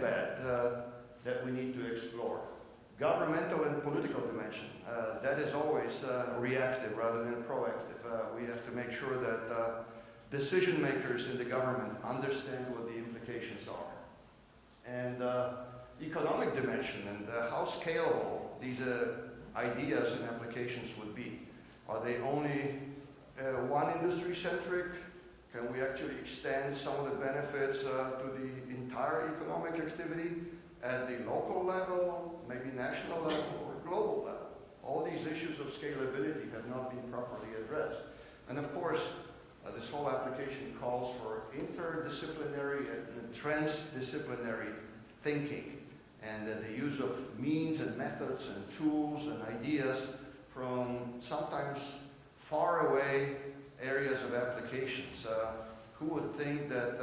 bad that we need to explore. Governmental and political dimension, that is always reactive rather than proactive. We have to make sure that decision makers in the government understand what the implications are. And economic dimension and how scalable these ideas and applications would be. Are they only one industry centric? Can we actually extend some of the benefits to the entire economic activity at the local level, maybe national level, or global level? All these issues of scalability have not been properly addressed. And of course, this whole application calls for interdisciplinary and transdisciplinary thinking, and the use of means and methods and tools and ideas from sometimes far away areas of applications. Who would think that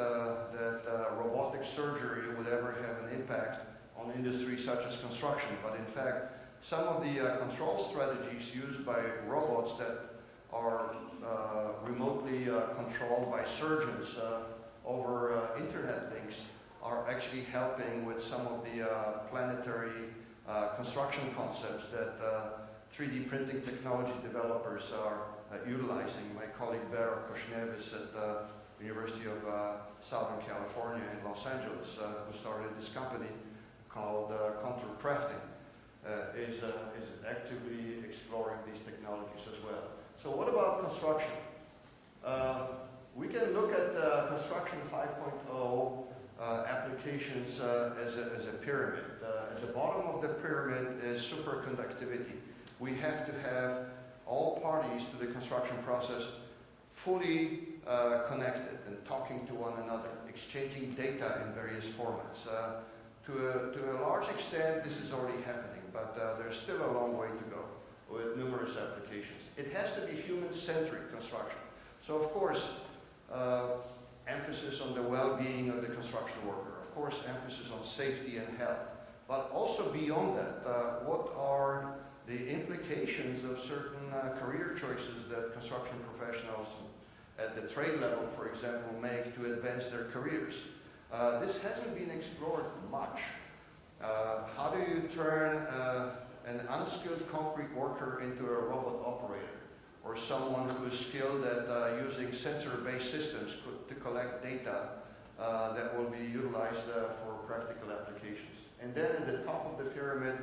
robotic surgery would ever have an impact on industries such as construction? But in fact, some of the control strategies used by robots that are remotely controlled by surgeons over internet links are actually helping with some of the planetary construction concepts that 3D printing technology developers are utilizing. My colleague Vera Koshnevis at the University of Southern California in Los Angeles, who started this company called Contour Crafting, is actively exploring these technologies as well. So what about construction? We can look at construction 5.0 applications as a pyramid. At the bottom of the pyramid is superconductivity. We have to have all parties to the construction process fully connected and talking to one another, exchanging data in various formats. To a large extent, this is already happening, but there's still a long way to go with numerous applications. It has to be human-centric construction. So, of course, emphasis on the well-being of the construction worker, of course, emphasis on safety and health, but also beyond that, what are the implications of certain career choices that construction professionals at the trade level, for example, make to advance their careers. This hasn't been explored much. How do you turn an unskilled concrete worker into a robot operator, or someone who is skilled at using sensor-based systems to collect data that will be utilized for practical applications? And then at the top of the pyramid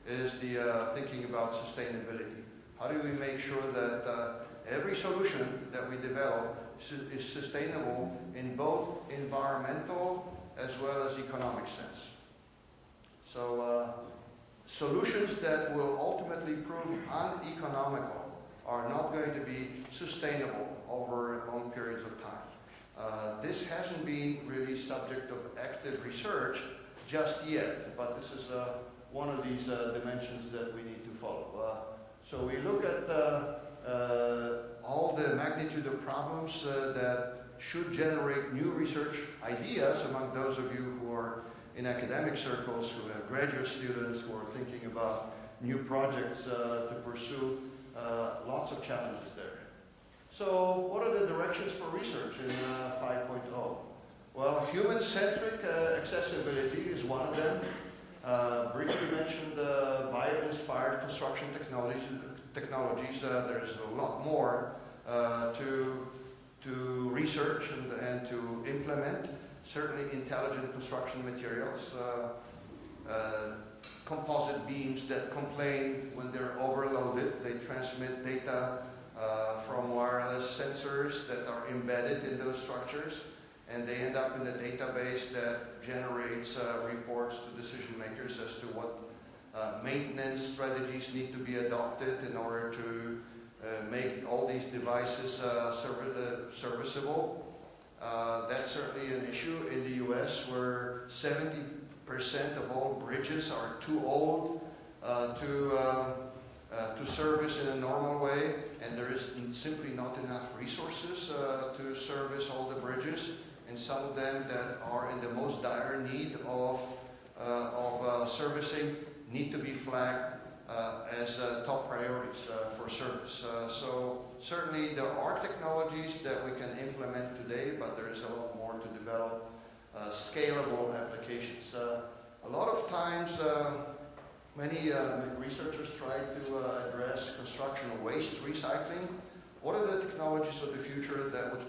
is the thinking about sustainability. How do we make sure that every solution that we develop is sustainable in both environmental as well as economic sense? So solutions that will ultimately prove uneconomical are not going to be sustainable over long periods of time. This hasn't been really subject of active research just yet, but this is one of these dimensions that we need to follow. So we look at all the magnitude of problems that should generate new research ideas among those of you who are in academic circles, who have graduate students who are thinking about new projects to pursue. Lots of challenges there. So what are the directions for research in 5.0? Well, human-centric accessibility is one of them. Briefly mentioned bio-inspired construction technologies. There's a lot more to research and to implement. Certainly intelligent construction materials, composite beams that complain when they're overloaded. They transmit data from wireless sensors that are embedded in those structures, and they end up in a database that generates reports to decision makers as to what maintenance strategies need to be adopted in order to make all these devices serviceable. That's certainly an issue in the US, where 70% of all bridges are too old to service in a normal way, and there is simply not enough resources to service all the bridges, and some of them that are in the most dire need of servicing need to be flagged as top priorities for service. So certainly there are technologies that we can implement today, but there is a lot more to develop scalable applications. of times, many researchers try to address construction waste recycling. What are the technologies of the future that would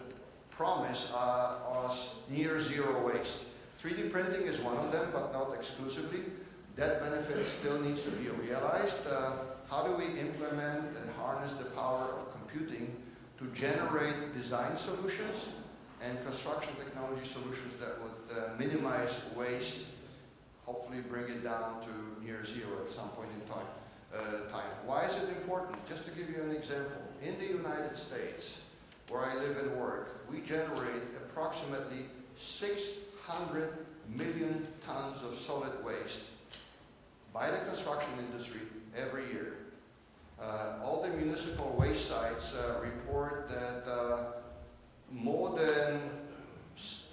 promise us near zero waste? 3D printing is one of them, but not exclusively. That benefit still needs to be realized. How do we implement and harness the power of computing to generate design solutions and construction technology solutions that would minimize waste, hopefully bring it down to near zero at some point in time. Why is it important? Just to give you an example, in the United States, where I live and work, we generate approximately 600 million tons of solid waste by the construction industry every year. All the municipal waste sites report that more than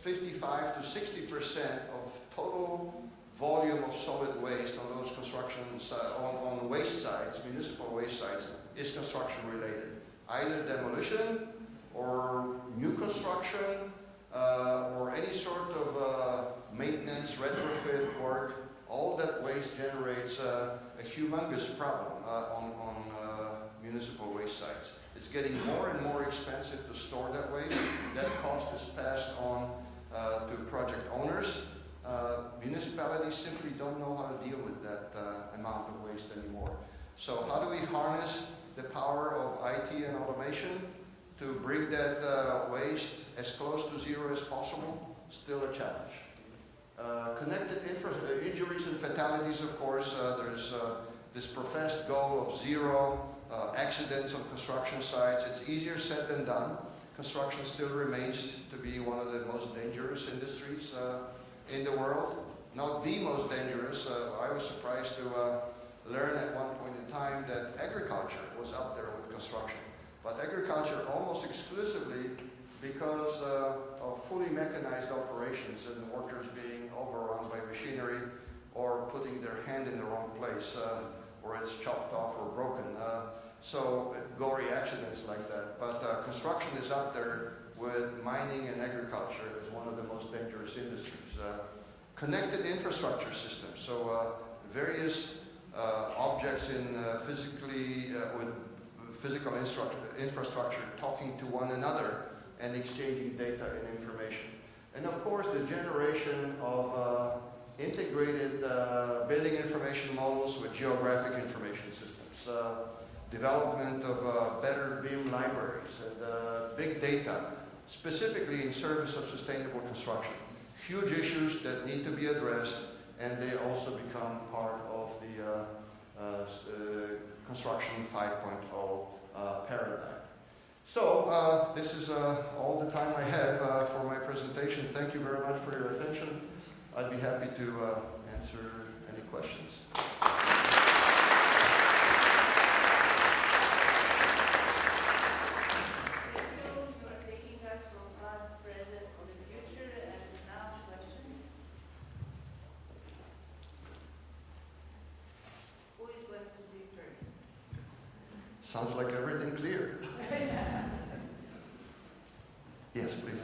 55 to 60% of total volume of solid waste on those constructions, on waste sites, municipal waste sites, is construction related. Either demolition or new construction or any sort of maintenance, retrofit work. All that waste generates a humongous problem on municipal waste sites. It's getting more and more expensive to store that waste. That cost is passed on to project owners. Municipalities simply don't know how to deal with that amount of waste anymore. So how do we harness the power of IT and automation to bring that waste as close to zero as possible? Still a challenge. Connected injuries and fatalities, of course, there's this professed goal of zero accidents on construction sites. It's easier said than done. Construction still remains to be one of the most dangerous industries in the world. Not the most dangerous. I was surprised to learn at one point in time that agriculture was up there with construction. But agriculture almost exclusively because of fully mechanized operations and workers being overrun by machinery or putting their hand in the wrong place or it's chopped off or broken. So gory accidents like that. But construction is out there with mining and agriculture as one of the most dangerous industries. Connected infrastructure systems. So various objects in with physical infrastructure talking to one another and exchanging data and information. And of course, the generation of integrated building information models with geographic information systems, development of better BIM libraries and big data, specifically in service of sustainable construction. Huge issues that need to be addressed, and they also become part of the construction 5.0 paradigm. So this is all the time I have for my presentation. Thank you very much for your attention. I'd be happy to answer any questions. Sounds like everything clear. Yes, please.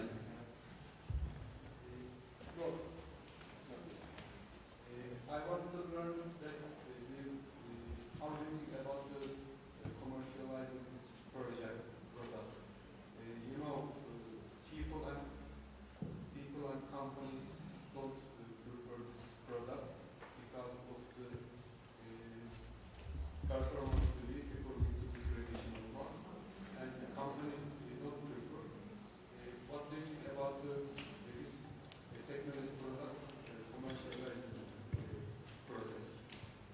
I want to learn how do you think about the commercializing this product. You know, people and companies don't prefer this product because of the performance according to the traditional one, and the companies don't prefer. What do you think about this technology products commercializing process?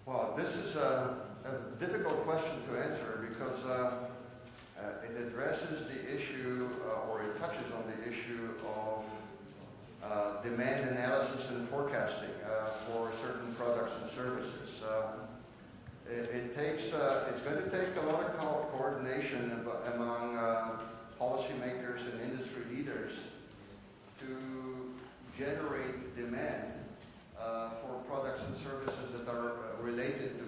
Well, this is a difficult question to answer because it addresses the issue, or it touches on the issue of demand analysis and forecasting for certain products and services. It's going to take a lot of coordination among policymakers and industry leaders to generate demand for products and services that are related to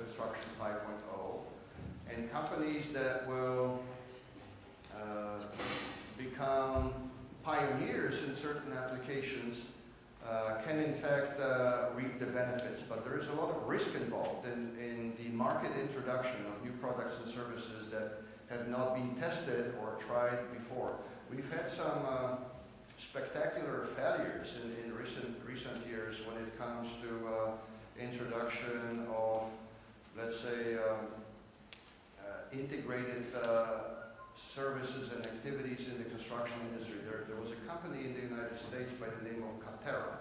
Construction 5.0, and companies that will become pioneers in certain applications can in fact reap the benefits, but there is a lot of risk involved in the market introduction of new products and services that have not been tested or tried before. We've had some spectacular failures in recent years when it comes to introduction of, let's say, integrated services and activities in the construction industry. There was a company in the United States by the name of Catera.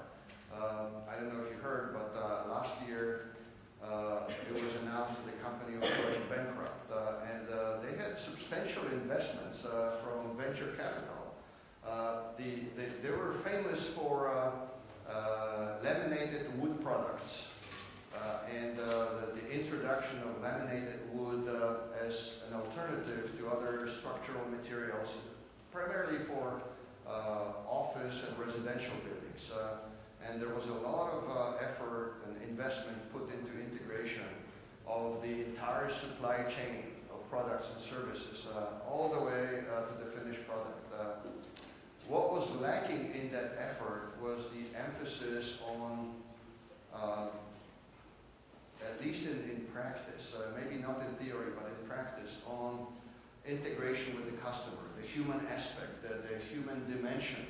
I don't know if you heard, but last year it was announced that the company was going bankrupt, and they had substantial investments from venture capital. They were famous for laminated wood products and the introduction of laminated wood as an alternative to other structural materials, primarily for office and residential buildings. And there was a lot of effort and investment put into integration of the entire supply chain of products and services all the way to the finished product. What was lacking in that effort was the emphasis on, at least in practice, maybe not in theory, but in practice, on integration with the customer, the human aspect, the human dimension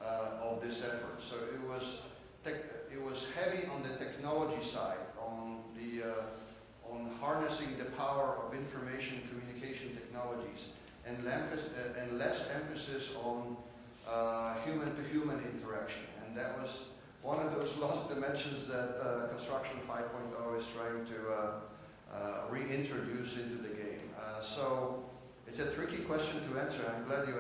of this effort. So it was heavy on the technology side, on harnessing the power of information communication technologies, and less emphasis on human-to-human interaction. And that was one of those lost dimensions that Construction 5.0 is trying to reintroduce into the game. So it's a tricky question to answer. I'm glad you asked.